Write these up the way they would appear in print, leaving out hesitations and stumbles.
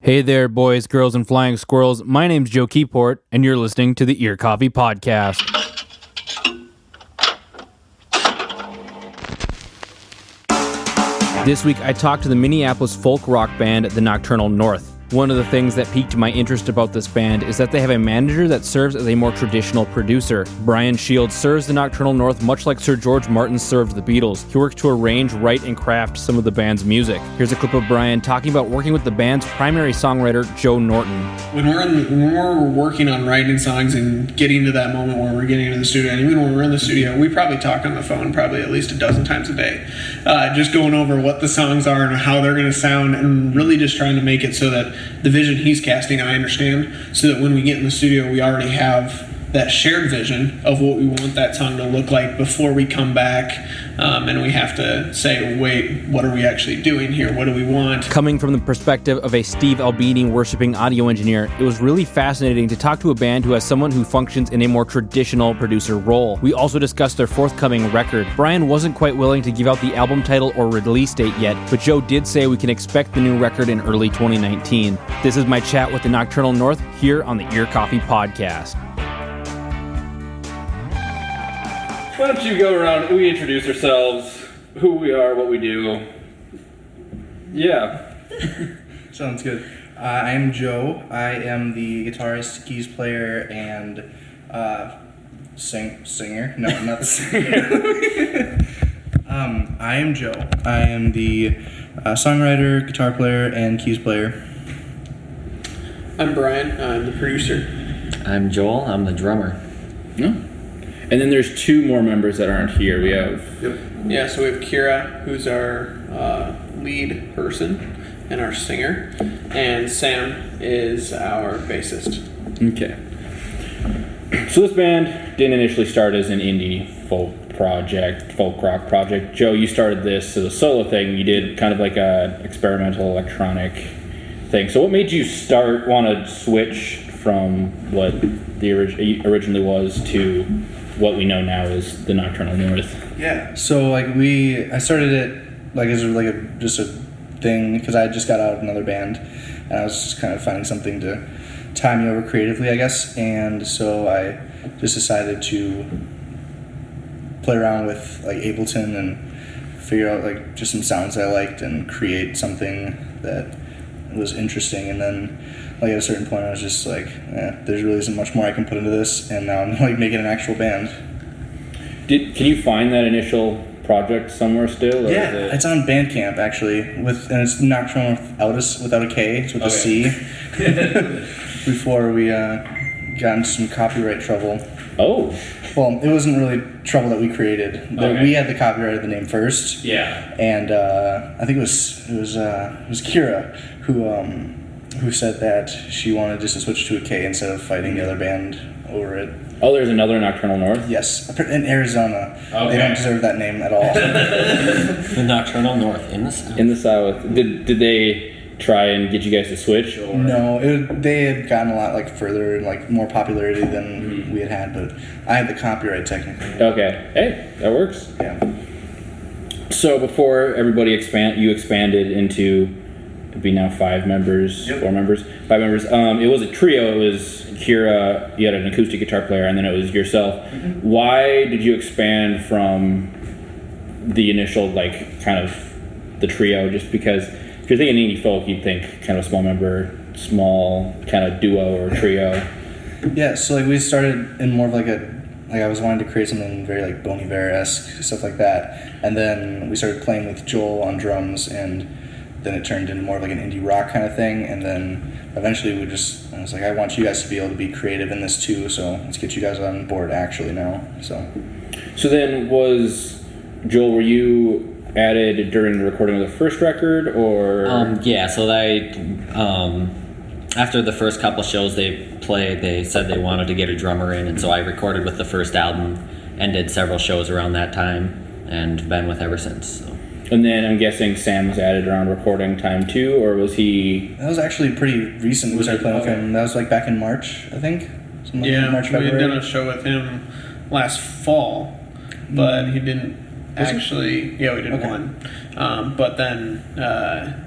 Hey there, boys, girls, and flying squirrels. My name's Joe Keyport, and you're listening to the Ear Coffee Podcast. This week, I talked to the Minneapolis folk rock band, the Nokturnal North. One of the things that piqued my interest about this band is that they have a manager that serves as a more traditional producer. Brian Shields serves the Nokturnal North much like Sir George Martin served the Beatles. He works to arrange, write, and craft some of the band's music. Here's a clip of Brian talking about working with the band's primary songwriter, Joe Norton. When we're working on writing songs and getting to that moment where we're getting into the studio, and even when we're in the studio, we probably talk on the phone probably at least a dozen times a day, just going over what the songs are and how they're going to sound, and really just trying to make it so that the vision he's casting, I understand, so that when we get in the studio, we already have that shared vision of what we want that song to look like before we come back, and we have to say, wait, what are we actually doing here? What do we want? Coming from the perspective of a Steve Albini worshiping audio engineer, it was really fascinating to talk to a band who has someone who functions in a more traditional producer role. We also discussed their forthcoming record. Brian wasn't quite willing to give out the album title or release date yet, but Joe did say we can expect the new record in early 2019. This is my chat with the Nokturnal North here on the Ear Coffee Podcast. Why don't you go around, we introduce ourselves, who we are, what we do. Yeah. Sounds good. I'm Joe. I am the guitarist, keys player, and singer. No, I'm not the singer. I am Joe. I am the songwriter, guitar player, and keys player. I'm Brian. I'm the producer. I'm Joel. I'm the drummer. No. And then there's two more members that aren't here. We have... Yeah, so we have Kira, who's our lead person and our singer, and Sam is our bassist. Okay. So this band didn't initially start as an indie folk rock project. Joe, you started this as a solo thing. You did kind of like a experimental electronic thing. So what made you want to switch from what the originally was to what we know now is the Nokturnal North? Yeah. So I started it as just a thing because I just got out of another band and I was just kind of finding something to tie me over creatively, I guess. And so I just decided to play around with Ableton and figure out just some sounds I liked and create something that was interesting. And then at a certain point I was just there really isn't much more I can put into this, and now I'm making an actual band. Can you find that initial project somewhere still? Or yeah, it's on Bandcamp actually, and it's Nokturnal without a K, it's with a C. Before we got into some copyright trouble. Oh. Well, it wasn't really trouble that we created. Okay. We had the copyright of the name first. Yeah. And I think it was Kira who said that she wanted just to switch to a K instead of fighting the other band over it. Oh, there's another Nokturnal North? Yes, in Arizona. Okay. They don't deserve that name at all. The Nokturnal North in the South. In the South. Did they try and get you guys to switch? Or? No, they had gotten a lot further and more popularity than we had, but I had the copyright technically. Okay. Hey, that works. Yeah. So before everybody you expanded into, it'd be now 5 members, yep. 5 members. It was a trio. It was Kira, you had an acoustic guitar player, and then it was yourself. Mm-hmm. Why did you expand from the initial, kind of the trio? Just because if you're thinking indie folk, you'd think kind of a small kind of duo or trio. Yeah, so we started in more of I was wanting to create something very Bon Iver-esque, stuff like that. And then we started playing with Joel on drums, and then it turned into more of an indie rock kind of thing. And then eventually I was I want you guys to be able to be creative in this too, so let's get you guys on board actually now. So then Joel, were you added during the recording of the first record, or? Yeah, so after the first couple shows they said they wanted to get a drummer in, and so I recorded with the first album and did several shows around that time and been with ever since. So. And then I'm guessing Sam was added around recording time too, or was he? That was actually pretty recent. We started playing with him. That was back in March, I think. Yeah, March, February. We had done a show with him last fall, but he didn't actually. Yeah, we did Okay. one. But then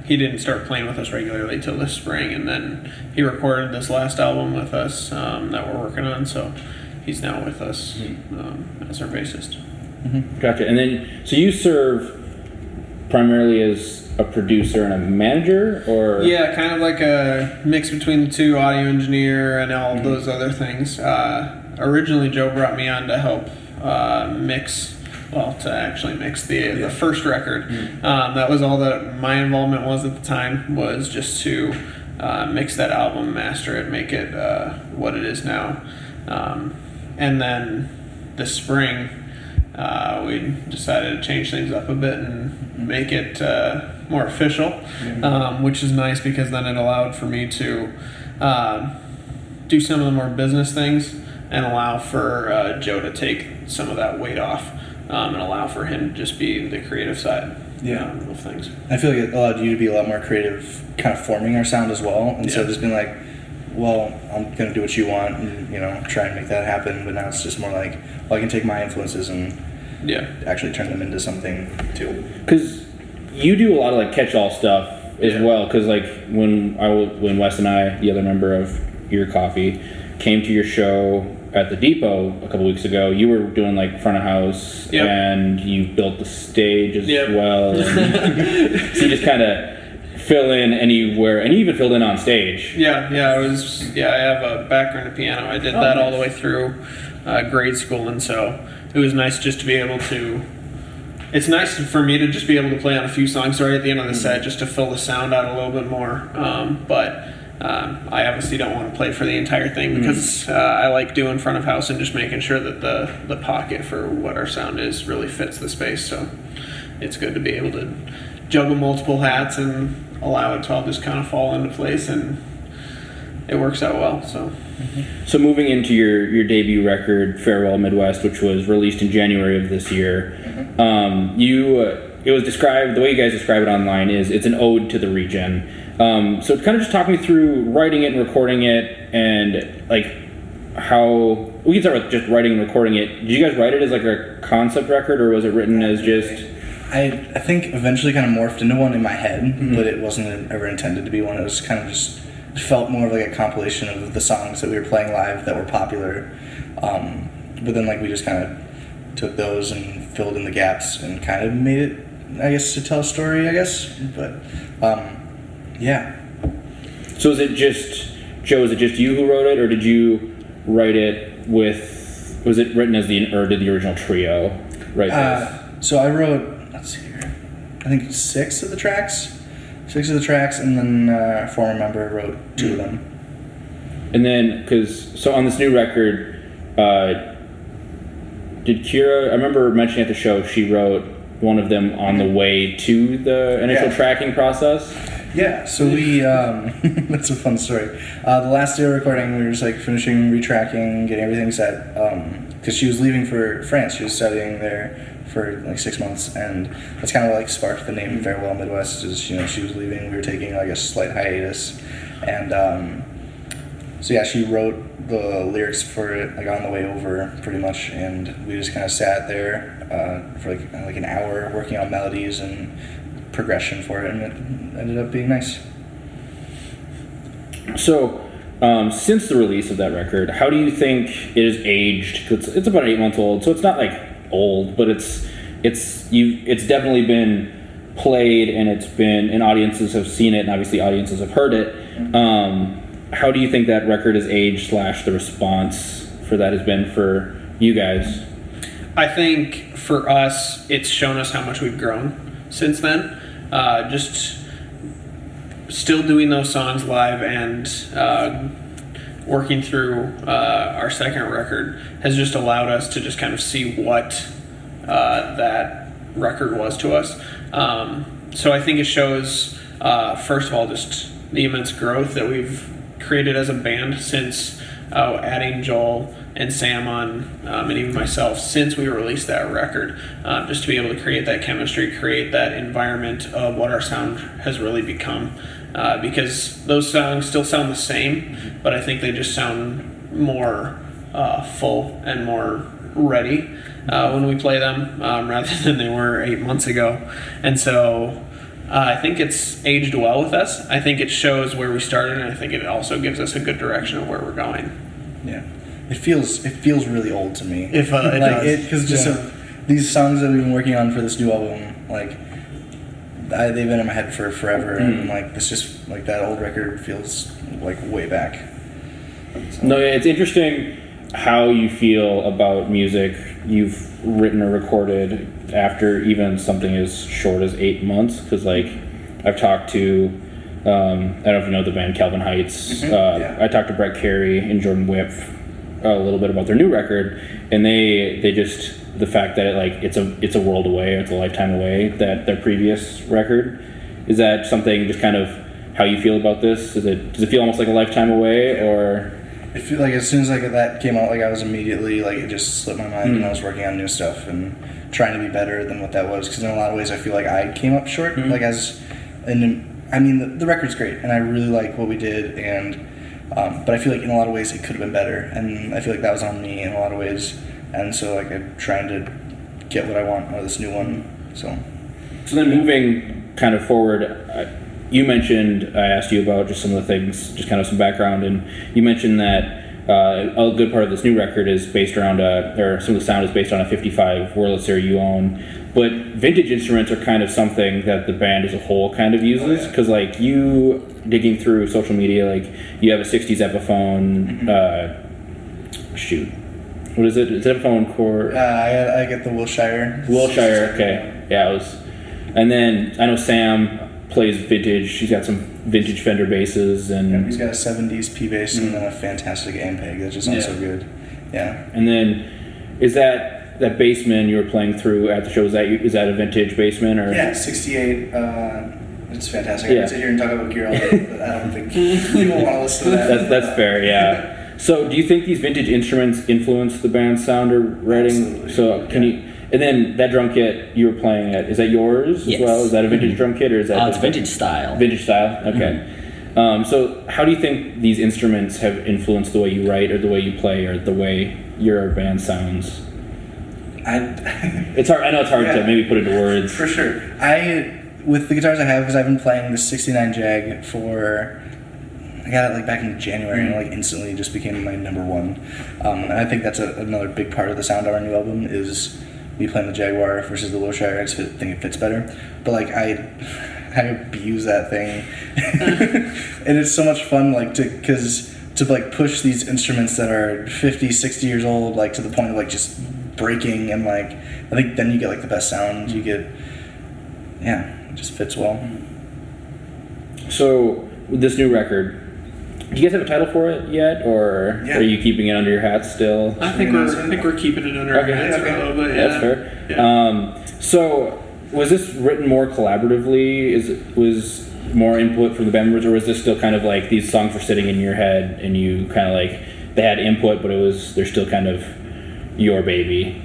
he didn't start playing with us regularly till this spring, and then he recorded this last album with us that we're working on. So he's now with us as our bassist. Gotcha. And then, so you serve primarily as a producer and a manager, or? Yeah, kind of like a mix between the two, audio engineer and all of those other things. Originally, Joe brought me on to help to actually mix the first record. That was all that my involvement was at the time, was just to mix that album, master it, make it what it is now. And then this spring, we decided to change things up a bit and make it more official, which is nice because then it allowed for me to do some of the more business things and allow for Joe to take some of that weight off and allow for him to just be the creative side of things. I feel like it allowed you to be a lot more creative, kind of forming our sound as well, instead of just being like, well, I'm going to do what you want and, try and make that happen. But now it's just more like, well, I can take my influences and actually turn them into something too. Because you do a lot of like catch-all stuff as well. Because like when Wes and I, the other member of Your Coffee, came to your show at the Depot a couple weeks ago, you were doing like front of house and you built the stage as well. And so you just kind of fill in anywhere, and you even filled in on stage. I have a background in piano. I did that all the way through grade school, and so it was nice just to be able to. It's nice for me to just be able to play on a few songs right at the end of the set, just to fill the sound out a little bit more. But I obviously don't want to play for the entire thing because I like doing front of house and just making sure that the pocket for what our sound is really fits the space. So it's good to be able to juggle multiple hats and allow it to all just kind of fall into place, and it works out well. So moving into your debut record, Farewell Midwest, which was released in January of this year, it was described, the way you guys describe it online is it's an ode to the region. So kind of just talk me through writing it and recording it, and like how we can start with just writing and recording it. Did you guys write it as like a concept record, or was it written as just? I think eventually kind of morphed into one in my head, but it wasn't ever intended to be one. It was kind of just, it felt more of like a compilation of the songs that we were playing live that were popular. But then like we just kind of took those and filled in the gaps and kind of made it, I guess, to tell a story, I guess. But So is it just, Joe, is it just you who wrote it, or did you write it with, was it written as or did the original trio write this? So I wrote, let's see here, I think 6 of the tracks, and then a former member wrote 2 of them. And then, so on this new record, did Kira, I remember mentioning at the show, she wrote one of them on the way to the initial tracking process? Yeah, so we, that's a fun story. The last day of recording, we were just like finishing retracking, getting everything set, because she was leaving for France. She was studying there for like 6 months, and that's kind of like sparked the name Farewell Midwest, is, she was leaving, we were taking like a slight hiatus, and so she wrote the lyrics for it like on the way over pretty much, and we just kind of sat there for like an hour working on melodies and progression for it, and it ended up being nice. So since the release of that record, how do you think it has aged? It's about 8 months old, so it's not like old, but it's definitely been played, and audiences have seen it, and obviously audiences have heard it. How do you think that record has aged / the response for that has been for you guys? I think for us, it's shown us how much we've grown since then. Just still doing those songs live and working through our second record has just allowed us to just kind of see what that record was to us. So I think it shows, first of all, just the immense growth that we've created as a band since adding Joel and Sam on, and even myself, since we released that record, just to be able to create that chemistry, create that environment of what our sound has really become. Because those songs still sound the same, but I think they just sound more full and more ready. when we play them, rather than they were 8 months ago. And so I think it's aged well with us. I think it shows where we started, and I think it also gives us a good direction of where we're going. Yeah, it feels really old to me. If it does. Because just these songs that we've been working on for this new album, like they've been in my head for forever, and like it's just like that old record feels like way back. So. No, it's interesting how you feel about music you've written or recorded after even something as short as 8 months, because like I've talked to I don't know if you know the band Calvin Heights. I talked to Brett Carey and Jordan Whip a little bit about their new record, and they just, the fact that it's a world away, it's a lifetime away, that their previous record, is that something just kind of how you feel about this? Does it feel almost like a lifetime away, or? I feel like as soon as that came out, I was immediately it just slipped my mind, and I was working on new stuff and trying to be better than what that was. Because in a lot of ways, I feel like I came up short. The record's great, and I really like what we did, but I feel like in a lot of ways it could have been better, and I feel like that was on me in a lot of ways. And so I'm trying to get what I want out of this new one. So then moving kind of forward. You mentioned, I asked you about just some of the things, just kind of some background, and you mentioned that a good part of this new record is based around or some of the sound is based on a 55 Wurlitzer you own, but vintage instruments are kind of something that the band as a whole kind of uses, because you digging through social media, you have a 60s Epiphone, what is it? Is it Epiphone Core? I get the Wilshire. Wilshire, okay. Yeah, and then I know Sam plays vintage. She's got some vintage Fender basses, and he's got a 70s P bass and then a fantastic Ampeg that just sounds so good. Yeah. And then is that bassman you were playing through at the show? Is that a vintage bassman, or? Yeah, 68. It's fantastic. I can sit here and talk about gear all day, but I don't think people want to listen to that. That's fair. Yeah. So, do you think these vintage instruments influence the band's sound or writing? Absolutely. So, can you? And then that drum kit you were playing at, is that yours as well? Is that a vintage drum kit, or is that? It's vintage style. Vintage style. Okay. So how do you think these instruments have influenced the way you write, or the way you play, or the way your band sounds? It's hard. I know it's hard to maybe put into words. For sure. With the guitars I have, because I've been playing the 69 Jag I got it back in January, and instantly just became my number one. And I think that's another big part of the sound of our new album is me playing the Jaguar versus the Wilshire. I just think it fits better. But I abuse that thing, and it's so much fun to push these instruments that are 50, 60 years old to the point of just breaking, and I think then you get the best sound. You get it just fits well. So with this new record, do you guys have a title for it yet, or are you keeping it under your hat still? I think we're keeping it under our hats for a little bit. That's fair. Yeah. So was this written more collaboratively? Was more input from the band members, or was this still kind of these songs were sitting in your head and you kind of they had input, but they're still kind of your baby?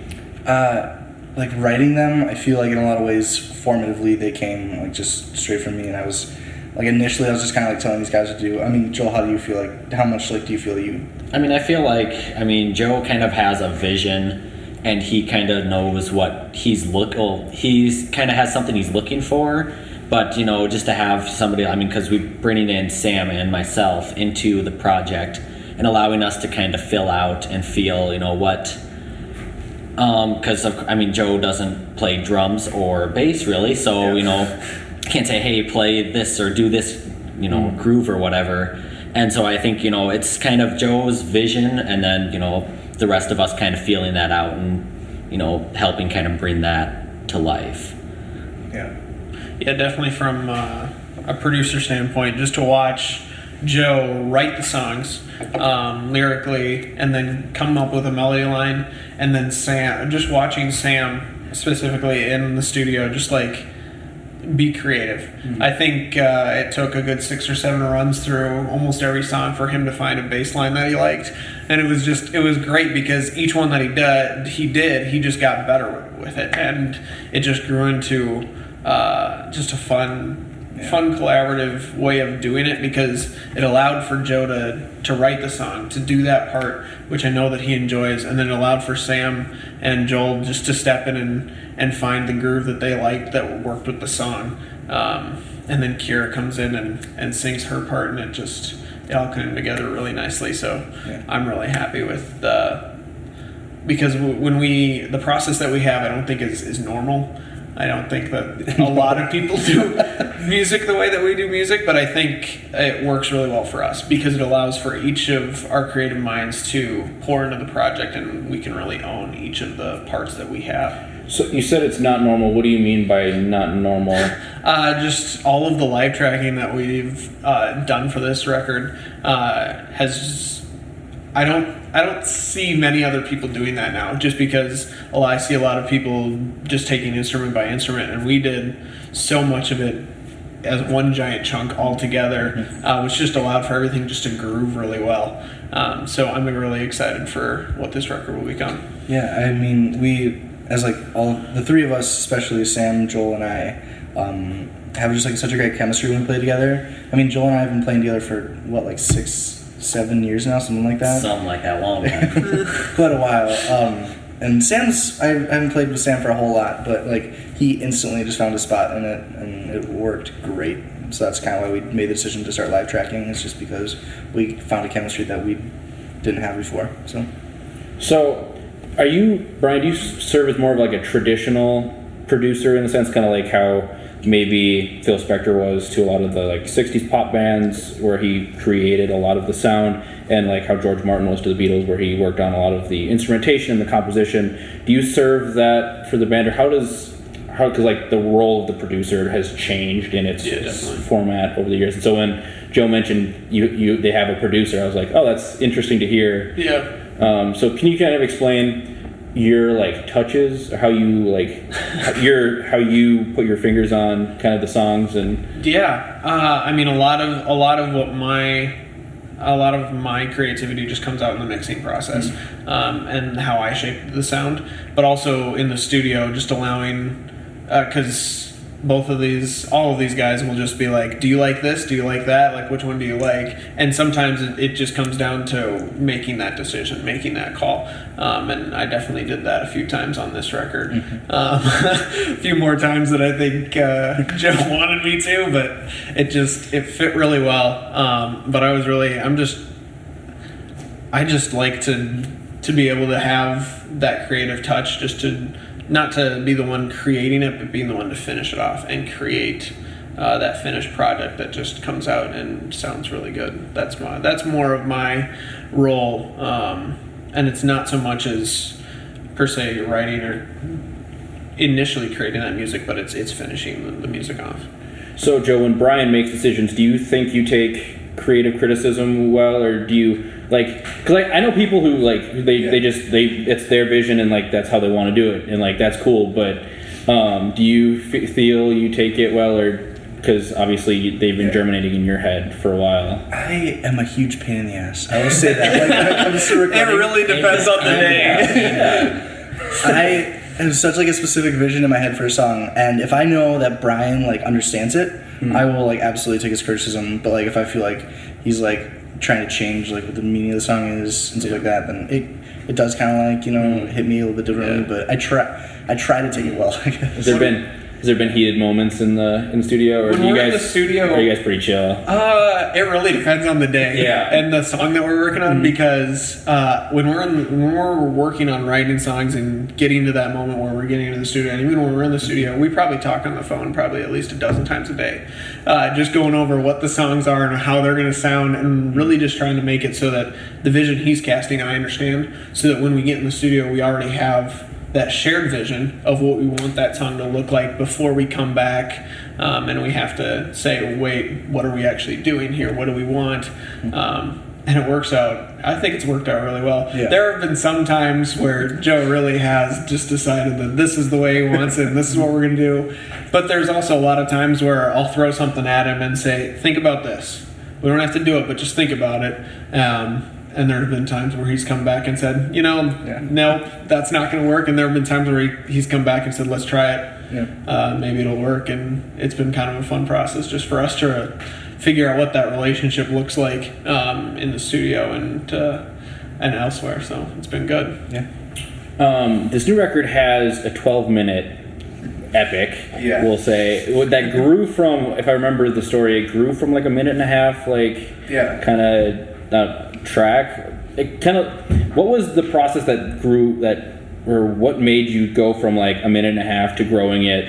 Writing them, I feel in a lot of ways formatively they came just straight from me, and I was. Initially, I was just kind of telling these guys what to do. I mean, Joel, how do you feel how much do you feel that you... I feel Joe kind of has a vision, and he kind of knows what he's he's kind of has something he's looking for, but, just to have somebody, because we're bringing in Sam and myself into the project and allowing us to kind of fill out and feel, what... Because, Joe doesn't play drums or bass, really, so, can't say, hey, play this or do this, groove or whatever. And so I think, it's kind of Joe's vision, and then, the rest of us kind of feeling that out and, helping kind of bring that to life. Yeah, definitely from a producer standpoint, just to watch Joe write the songs lyrically and then come up with a melody line, and then just watching Sam specifically in the studio, just be creative. Mm-hmm. I think it took a good 6 or 7 runs through almost every song for him to find a bass line that he liked, and it was great because each one that he just got better with it, and it just grew into just a fun fun collaborative way of doing it, because it allowed for Joe to write the song, to do that part, which I know that he enjoys, and then it allowed for Sam and Joel just to step in and find the groove that they liked that worked with the song. And then Kira comes in and sings her part, and it all came together really nicely. So I'm really happy with because the process that we have, I don't think is normal. I don't think that a lot of people do music the way that we do music, but I think it works really well for us because it allows for each of our creative minds to pour into the project, and we can really own each of the parts that we have. So you said it's not normal. What do you mean by not normal? Just all of the live tracking that we've done for this record has. I don't see many other people doing that now, just because I see a lot of people just taking instrument by instrument, and we did so much of it as one giant chunk all together, which just allowed for everything just to groove really well. So I'm really excited for what this record will become. Yeah, I mean, we, as like all the three of us, especially Sam, Joel, and I, have just like such a great chemistry when we play together. I mean, Joel and I have been playing together for what, like 6-7 years now, something like that. Something like that, long time. Quite a while. And Sam's, I haven't played with Sam for a whole lot, but like he instantly just found a spot in it, and it worked great. So that's kind of why we made the decision to start live tracking. It's just because we found a chemistry that we didn't have before. So are you, Brian, do you serve as more of like a traditional producer in a sense, kind of like how maybe Phil Spector was to a lot of the like 60s pop bands where he created a lot of the sound, and like how George Martin was to the Beatles where he worked on a lot of the instrumentation and the composition? Do you serve that for the band, or because like the role of the producer has changed in its format over the years? And so when Joe mentioned they have a producer, I was like, oh, that's interesting to hear. Yeah. So can you kind of explain your like touches, or how you like how you put your fingers on kind of the songs? And I mean, a lot of my creativity just comes out in the mixing process, and how I shape the sound, but also in the studio, just allowing, because all of these guys will just be like, do you like this? Do you like that? Like, which one do you like? And sometimes it just comes down to making that decision, making that call. And I definitely did that a few times on this record. A few more times than I think Joe wanted me to, but it fit really well. But I just like to be able to have that creative touch, just to not to be the one creating it, but being the one to finish it off and create that finished product that just comes out and sounds really good. That's more of my role, and it's not so much as per se writing or initially creating that music, but it's finishing the music off. So Joe, when Brian makes decisions, do you think you take creative criticism well, or do you because I know people who it's their vision and like that's how they want to do it, and like that's cool, but do you feel you take it well, or because obviously they've been germinating in your head for a while? I am a huge pain in the ass. I will say that. Like, when it comes to recording, it really depends on the day. I have such like a specific vision in my head for a song, and if I know that Brian like understands it, I will like absolutely take his criticism. But like if I feel like he's like trying to change like what the meaning of the song is and stuff like that, then it does kind of like hit me a little bit differently. But I try to take it well, I guess. Has there been heated moments in the studio, or when are you guys pretty chill? It really depends on the day, and the song that we're working on. Because when we're working on writing songs and getting to that moment where we're getting into the studio, and even when we're in the studio, we probably talk on the phone probably at least a dozen times a day, just going over what the songs are and how they're going to sound, and really just trying to make it so that the vision he's casting I understand, so that when we get in the studio we already have that shared vision of what we want that song to look like before we come back, and we have to say, wait, what are we actually doing here? What do we want? And it works out. I think it's worked out really well. Yeah. There have been some times where Joe really has just decided that this is the way he wants it and this is what we're going to do. But there's also a lot of times where I'll throw something at him and say, think about this. We don't have to do it, but just think about it. And there have been times where he's come back and said, no, that's not going to work. And there have been times where he's come back and said, let's try it. maybe it'll work. And it's been kind of a fun process just for us to figure out what that relationship looks like in the studio and elsewhere. So it's been good. Yeah. This new record has a 12-minute epic, Yeah. we'll say. That grew from, if I remember the story, it grew from like a minute and a half, like, Yeah. kind of track. It kind of, what was the process that grew, or what made you go from like a minute and a half to growing it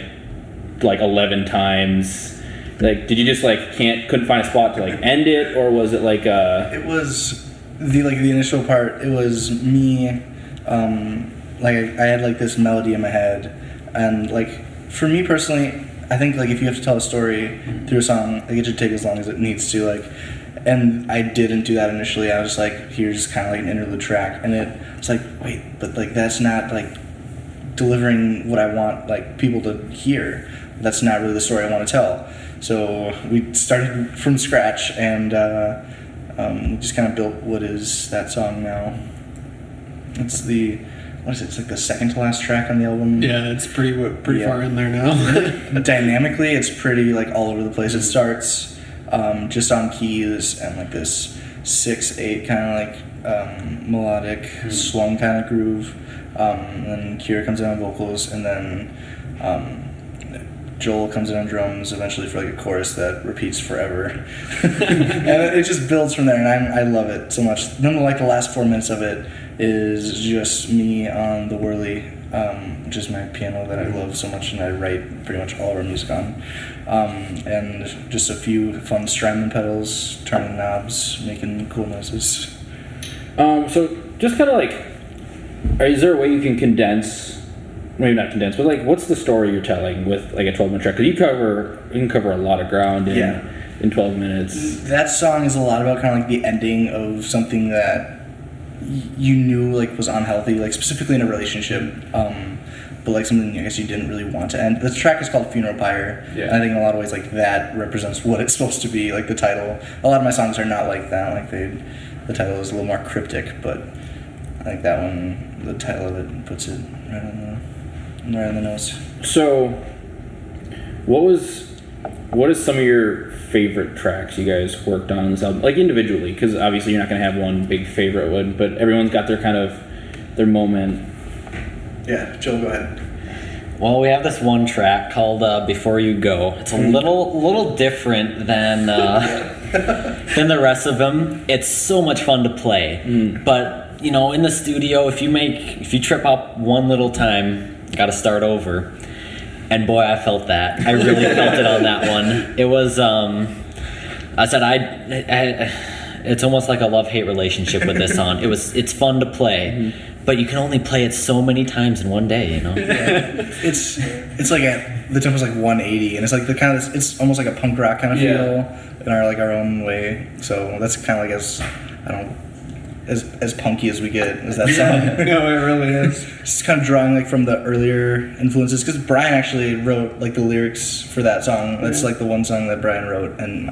like 11 times? Like, did you just like couldn't find a spot to like end it, or was it like It was the initial part. It was me, like I had like this melody in my head, and like for me personally, I think like if you have to tell a story through a song, like it should take as long as it needs to. Like, and I didn't do that initially. I was just like, here's kind of like an interlude track, and it's like, wait, but like that's not like delivering what I want like people to hear. That's not really the story I want to tell. So we started from scratch, and we just kind of built what is that song now. It's it's like the second to last track on the album. Yeah, it's pretty far in there now. Dynamically, it's pretty like all over the place. It starts just on keys and like this 6/8 kind of like melodic swung kind of groove. And then Kira comes in on vocals, and then Joel comes in on drums eventually for like a chorus that repeats forever. And it just builds from there, and I love it so much. Then like the last 4 minutes of it is just me on the whirly, which is my piano that I love so much and I write pretty much all of our music on. And just a few fun Strymon pedals, turning knobs, making cool noises. so just kind of like, is there a way you can condense, maybe not condense, but like what's the story you're telling with like a 12-minute track? Because you can cover a lot of ground in 12 minutes. That song is a lot about kind of like the ending of something that you knew like was unhealthy, like specifically in a relationship, but like something I guess you didn't really want to end. The track is called Funeral Pyre, and I think in a lot of ways like that represents what it's supposed to be. Like the title, a lot of my songs are not like that. Like the title is a little more cryptic, but I think that one, the title of it puts it right on the nose. So, what is some of your favorite tracks you guys worked on this album, like individually? Because obviously you're not going to have one big favorite one, but everyone's got their kind of their moment. Yeah, Joel, go ahead. Well, we have this one track called "Before You Go." It's a little different than the rest of them. It's so much fun to play, but you know, in the studio, if you trip up one little time, got to start over. And boy, I felt that. I really felt it on that one. It was, I said, it's almost like a love-hate relationship with this song. It's fun to play, but you can only play it so many times in one day, you know? Yeah. It's like the tempo's like 180, and it's like it's almost like a punk rock kind of feel in our own way. So that's kind of like as punky as we get is that song. No, it really is. It's kind of drawing like from the earlier influences, because Brian actually wrote like the lyrics for that song. That's like the one song that Brian wrote, and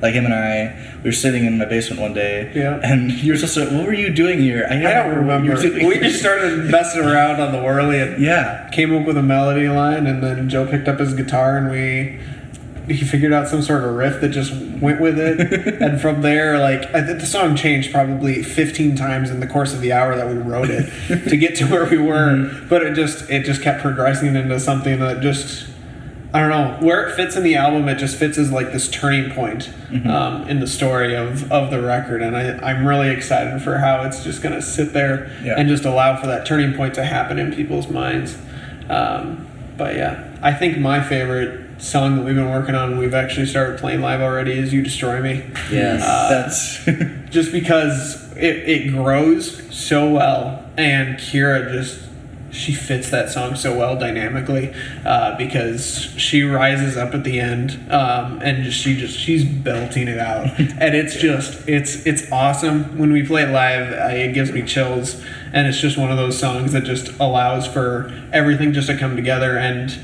like him and I, we were sitting in my basement one day, and you were supposed to, what were you doing here? I don't remember. We just started messing around on the whirly and came up with a melody line, and then Joe picked up his guitar and he figured out some sort of riff that just went with it. And from there, like, the song changed probably 15 times in the course of the hour that we wrote it to get to where we were. But it just kept progressing into something that just, I don't know, where it fits in the album, it just fits as like this turning point in the story of the record. And I'm really excited for how it's just going to sit there and just allow for that turning point to happen in people's minds. But yeah, I think my favorite song that we've been working on, we've actually started playing live already, is You Destroy Me. Yes. That's just because it grows so well, and Kira she fits that song so well dynamically, because she rises up at the end, and she's belting it out. And it's awesome. When we play it live, it gives me chills, and it's just one of those songs that just allows for everything just to come together, and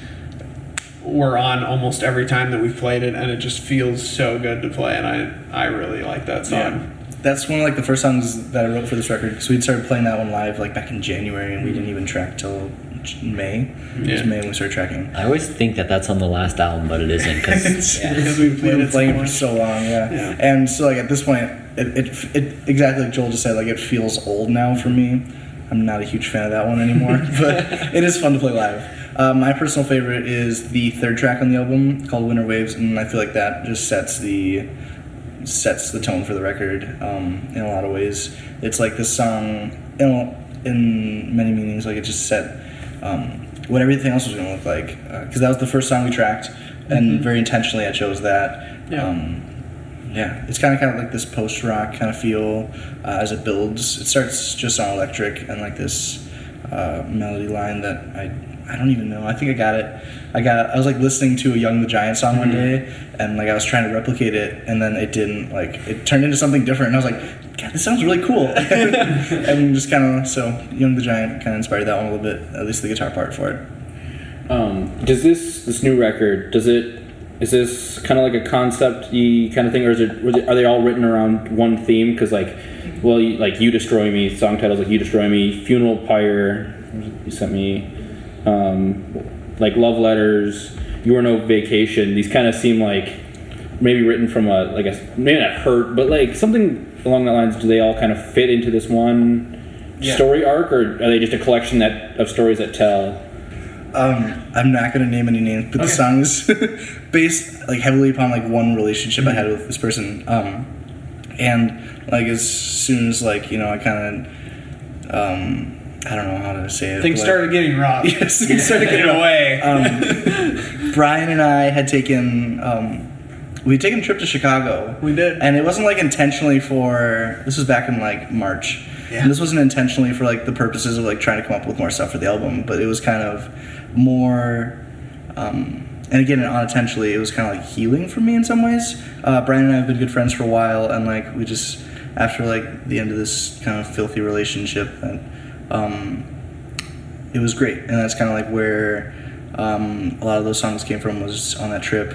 we're on almost every time that we've played it, and it just feels so good to play, and I really like that song. Yeah. That's one of like the first songs that I wrote for this record, because we'd started playing that one live like back in January, and we didn't even track till May. It was May when we started tracking. I always think that that's on the last album, but it isn't because Because we've played it so playing it for much. so long, and so like at this point, it exactly like Joel just said, like it feels old now for me. I'm not a huge fan of that one anymore, but it is fun to play live. My personal favorite is the third track on the album called Winter Waves, and I feel like that just sets the tone for the record in a lot of ways. It's like this song, in many meanings, like it just set what everything else was going to look like. Because that was the first song we tracked, and very intentionally I chose that. It's kind of like this post-rock kind of feel as it builds. It starts just on electric and like this melody line that I don't even know. I think I got it. I was like listening to a Young the Giant song one day, and like I was trying to replicate it, and then it didn't. Like it turned into something different, and I was like, God, this sounds really cool. And just kind of so Young the Giant kind of inspired that one a little bit, at least the guitar part for it. Does this new record, is this kind of like a concept-y kind of thing, or are they all written around one theme? Because like You Destroy Me, song titles like You Destroy Me, Funeral Pyre, you sent me, like Love Letters, You Are No Vacation. These kind of seem like maybe written from maybe not hurt, but like something along that lines. Do they all kind of fit into this one story arc, or are they just a collection of stories that tell? I'm not going to name any names, but the song is based like heavily upon like one relationship I had with this person, and like as soon as like I kind of I don't know how to say it. Things started getting rough. Yes, things started getting away. Brian and I had taken we'd taken a trip to Chicago. We did, and it wasn't like intentionally for. This was back in like March. Yeah. And this wasn't intentionally for like the purposes of like trying to come up with more stuff for the album, but it was kind of more and again unintentionally it was kind of like healing for me in some ways. Brian and I have been good friends for a while, and like we just after like the end of this kind of filthy relationship, and it was great, and that's kind of like where a lot of those songs came from, was on that trip.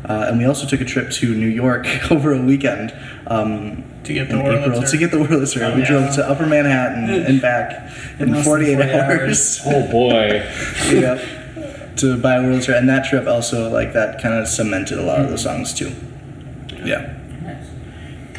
And we also took a trip to New York over a weekend to get the Wurlitzer. We drove to Upper Manhattan and back in 48 hours. Oh boy! To buy a Wurlitzer, and that trip also like that kind of cemented a lot of those songs too. Yeah.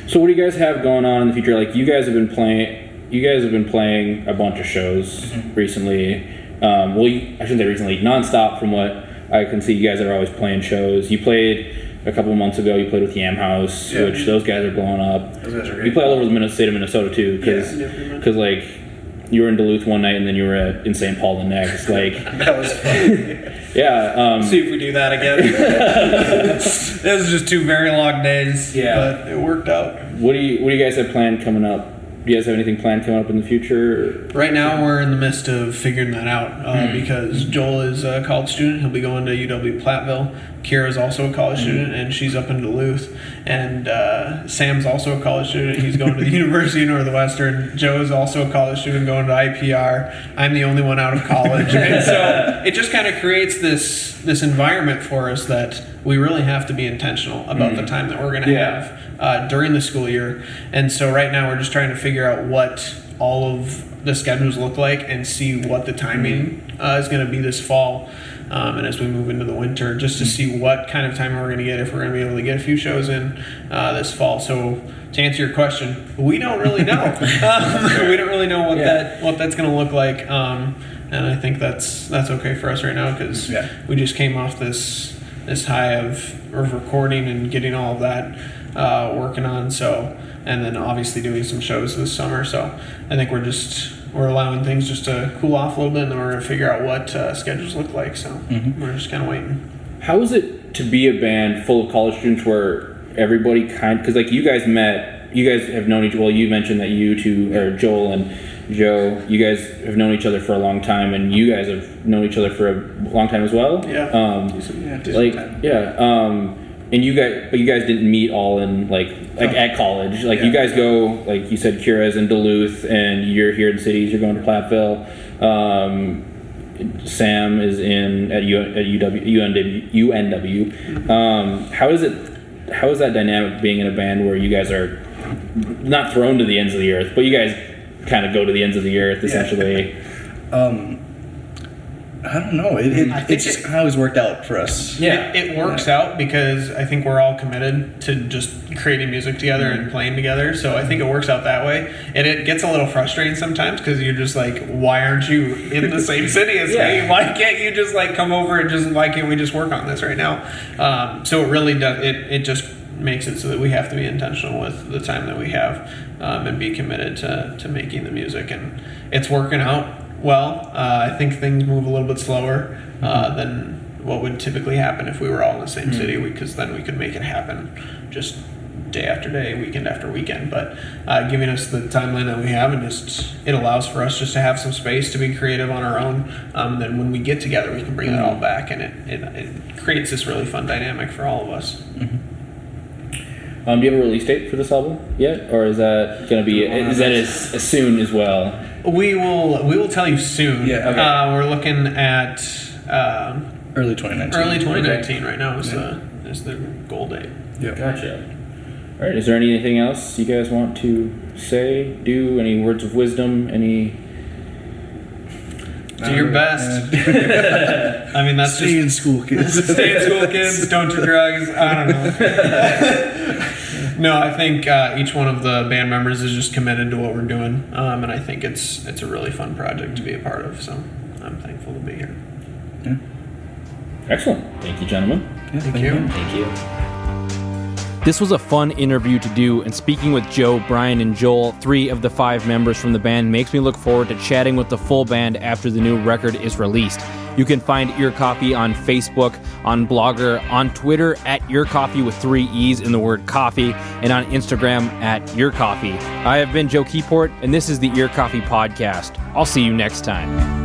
So what do you guys have going on in the future? Like you guys have been playing a bunch of shows recently. I shouldn't say recently, nonstop from what I can see. You guys are always playing shows. You played a couple of months ago. You played with Yam House, which those guys are blowing up. Those guys are great. You play all over the state of Minnesota too, because like you were in Duluth one night and then you were in St. Paul the next. Like That was fun. yeah. See if we do that again. It was just 2 very long days. Yeah. But it worked out. What do you guys have planned coming up? Do you guys have anything planned coming up in the future? Right now, we're in the midst of figuring that out because Joel is a college student. He'll be going to UW-Platteville. Kira's also a college student, and she's up in Duluth. And Sam's also a college student. He's going to the University of Northwestern. Joe's also a college student going to IPR. I'm the only one out of college. And so it just kind of creates this environment for us that we really have to be intentional about the time that we're going to have during the school year. And so right now we're just trying to figure out what all of the schedules look like and see what the timing is going to be this fall. And as we move into the winter, just to see what kind of time we're going to get, if we're going to be able to get a few shows in this fall. So to answer your question, we don't really know. We don't really know what that's going to look like. And I think that's okay for us right now because we just came off this high of recording and getting all of that working on. So, and then obviously doing some shows this summer. So I think we're allowing things just to cool off a little bit, and then we're going to figure out what schedules look like. So we're just kind of waiting. How is it to be a band full of college students where everybody because like you guys have known each. Well, you mentioned that you two, or Joel and Joe, you guys have known each other for a long time, and you guys have known each other for a long time as well. And you guys didn't meet all in like at college. Like you guys go, like you said, Kira's in Duluth, and you're here in cities. You're going to Platteville. Sam is at UNW. How is that dynamic being in a band where you guys are not thrown to the ends of the earth, but you guys kind of go to the ends of the earth essentially? I don't know. It just always worked out for us. Yeah. It works out because I think we're all committed to just creating music together and playing together. So I think it works out that way. And it gets a little frustrating sometimes because you're just like, why aren't you in the same city as me? Why can't you just like come over and why can't we just work on this right now? So it really does. It just makes it so that we have to be intentional with the time that we have and be committed to making the music. And it's working out well. I think things move a little bit slower than what would typically happen if we were all in the same city, because then we could make it happen just day after day, weekend after weekend. But giving us the timeline that we have, and it allows for us just to have some space to be creative on our own. Then when we get together, we can bring that all back, and it creates this really fun dynamic for all of us. Do you have a release date for this album yet, or is that going to be as soon as well? We will tell you soon. Yeah, okay. We're looking at Early 2019. early 2019 right now is the goal date. Yeah. Gotcha. All right. Is there anything else you guys want to say, do? Any words of wisdom? Any? Do your best. I mean, that's Stay in school, kids. Stay in school, kids. Don't do drugs. I don't know. No, I think each one of the band members is just committed to what we're doing, and I think it's a really fun project to be a part of. So I'm thankful to be here. Yeah. Excellent. Thank you, gentlemen. Yeah, Thank you. Thank you. This was a fun interview to do, and speaking with Joe, Brian, and Joel, 3 of the 5 members from the band, makes me look forward to chatting with the full band after the new record is released. You can find Ear Coffee on Facebook, on Blogger, on Twitter at Ear Coffee with 3 E's in the word coffee, and on Instagram at Ear Coffee. I have been Joe Keyport, and this is the Ear Coffee Podcast. I'll see you next time.